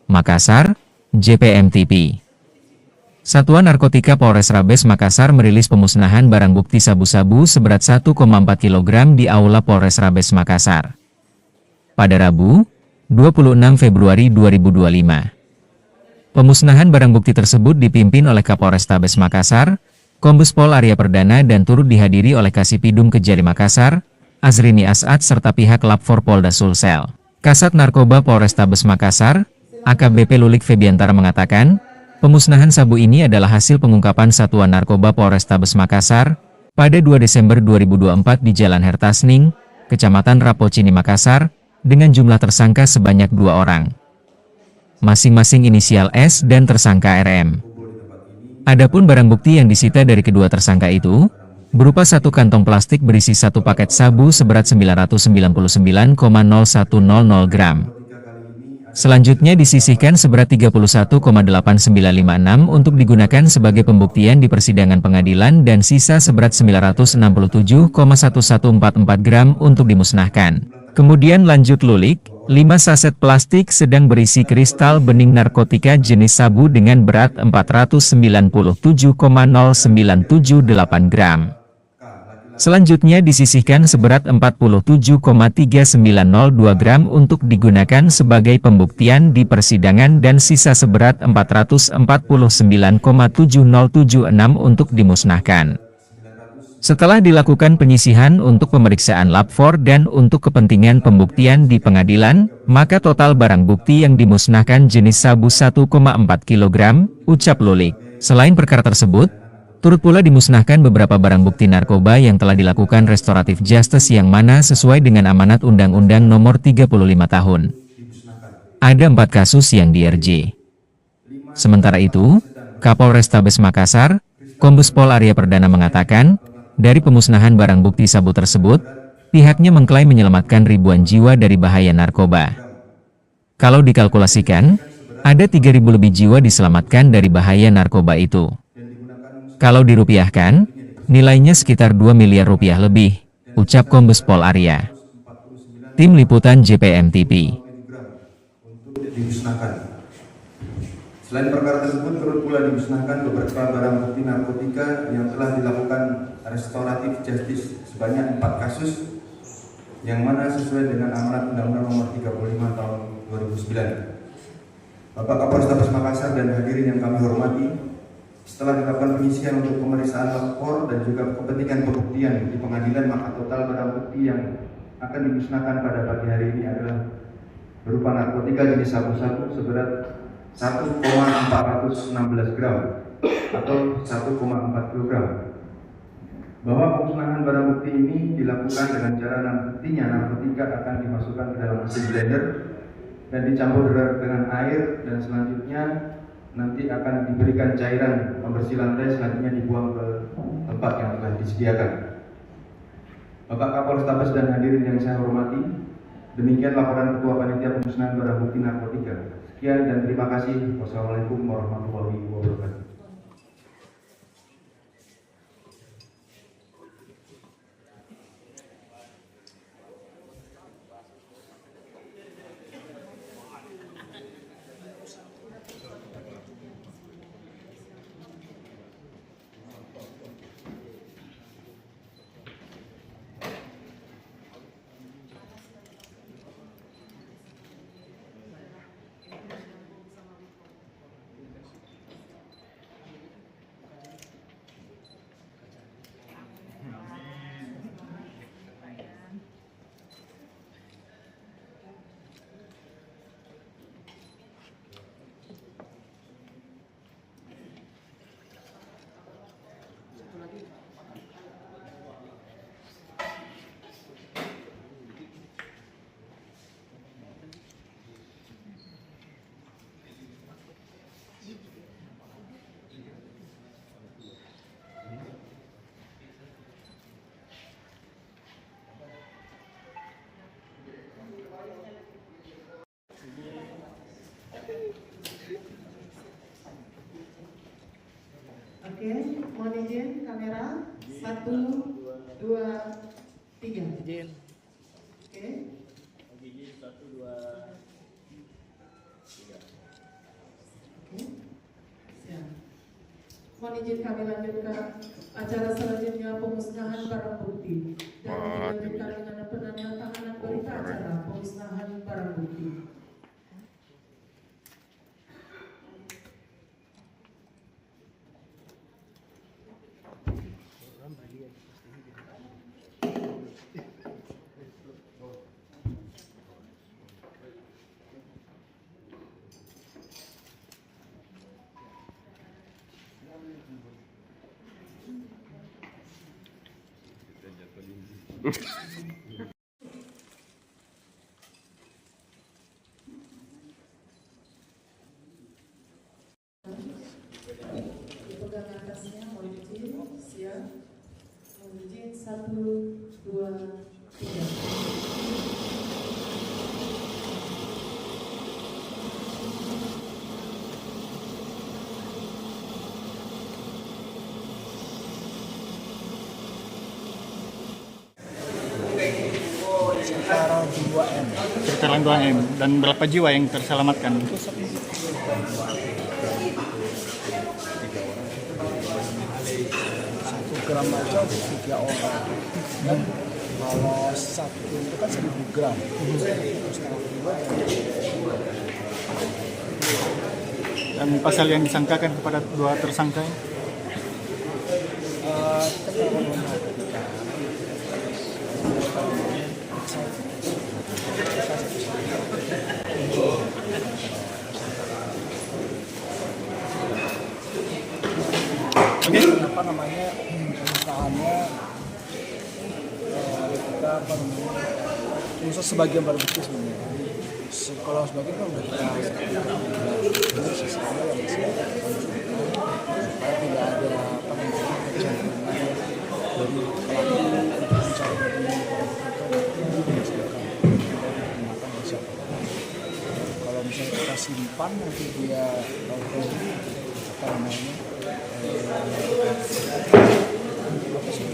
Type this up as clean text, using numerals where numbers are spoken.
Makassar, JPM-TV. Satuan Narkotika Polrestabes Makassar merilis pemusnahan barang bukti sabu-sabu seberat 1,4 kg di Aula Polrestabes Makassar pada Rabu, 26 Februari 2025. Pemusnahan barang bukti tersebut dipimpin oleh Kapolrestabes Makassar, Kombes Pol Arya Perdana dan turut dihadiri oleh Kasipidum Kejari Makassar, Azrini As'ad serta pihak Lapfor Polda Sulsel. Kasat Narkoba Polrestabes Makassar, AKBP Lulik Febiantara mengatakan, pemusnahan sabu ini adalah hasil pengungkapan Satuan Narkoba Polrestabes Makassar pada 2 Desember 2024 di Jalan Hertasning, Kecamatan Rapocini Makassar, dengan jumlah tersangka sebanyak 2 orang. Masing-masing inisial S dan tersangka RM. Adapun barang bukti yang disita dari kedua tersangka itu, berupa satu kantong plastik berisi satu paket sabu seberat 999,0100 gram. Selanjutnya disisihkan seberat 31,8956 untuk digunakan sebagai pembuktian di persidangan pengadilan dan sisa seberat 967,1144 gram untuk dimusnahkan. Kemudian lanjut Lulik, 5 saset plastik sedang berisi kristal bening narkotika jenis sabu dengan berat 497,0978 gram. Selanjutnya disisihkan seberat 47,3902 gram untuk digunakan sebagai pembuktian di persidangan dan sisa seberat 449,7076 untuk dimusnahkan. Setelah dilakukan penyisihan untuk pemeriksaan Lapfor dan untuk kepentingan pembuktian di pengadilan, maka total barang bukti yang dimusnahkan jenis sabu 1,4 kg, ucap Lulik. Selain perkara tersebut, turut pula dimusnahkan beberapa barang bukti narkoba yang telah dilakukan restoratif justice yang mana sesuai dengan amanat Undang-Undang Nomor 35 Tahun. Ada 4 kasus yang di-RJ. Sementara itu, Kapolrestabes Makassar, Kombes Pol Arya Perdana mengatakan, dari pemusnahan barang bukti sabu tersebut, pihaknya mengklaim menyelamatkan ribuan jiwa dari bahaya narkoba. Kalau dikalkulasikan, ada 3.000 lebih jiwa diselamatkan dari bahaya narkoba itu. Kalau dirupiahkan, nilainya sekitar 2 miliar rupiah lebih, ucap Kombes Pol Arya. Tim Liputan JPM-TV. Selain perkara tersebut, turut pula dimusnahkan beberapa barang bukti narkotika yang telah dilakukan restoratif justice sebanyak 4 kasus, yang mana sesuai dengan amanat Undang-Undang Nomor 35 Tahun 2009. Bapak Kapolrestabes Makassar dan hadirin yang kami hormati, setelah dilakukan penyisihan untuk pemeriksaan lapor dan juga kepentingan pembuktian di pengadilan, maka total barang bukti yang akan dimusnahkan pada pagi hari ini adalah berupa narkotika jenis sabu-sabu seberat 1,416 gram atau 1,4 kg. Bahwa pemusnahan barang bukti ini dilakukan dengan cara nantinya narkotika akan dimasukkan ke dalam mesin blender dan dicampur dengan air, dan selanjutnya nanti akan diberikan cairan pembersih lantai, selanjutnya dibuang ke tempat yang telah disediakan. Bapak Kapolrestabes dan hadirin yang saya hormati, demikian laporan Ketua Panitia Pemusnahan Barang Bukti Narkotika. Sekian dan terima kasih. Wassalamualaikum warahmatullahi wabarakatuh. Oke, mohon izin kamera 1, 2, 3. Izin. Oke. Izin 1, 2, 3. mohon izin kami lanjutkan acara selanjutnya pemusnahan barang bukti dan dilanjutkan dengan penandatanganan berita acara pemusnahan barang bukti. Dipegang atasnya, mohon izin, siap. Mohon izin, 1, 2, 3. Sekitar 2M. Sekitar 2M. Dan berapa jiwa yang terselamatkan? 1 gram aja untuk 3 orang. Dan kalau 1 itu kan 1000 gram. Terus Dan pasal yang disangkakan kepada 2 tersangka? apa namanya perusahaannya kita khusus sebagian barang bukti sebenarnya. Kalau sebagian kan udah kita jadi sisanya yang masih supaya tidak ada apa namanya kecenderungan dari pelaku untuk mencari kalau misalnya kita simpan nanti dia apa namanya apa sih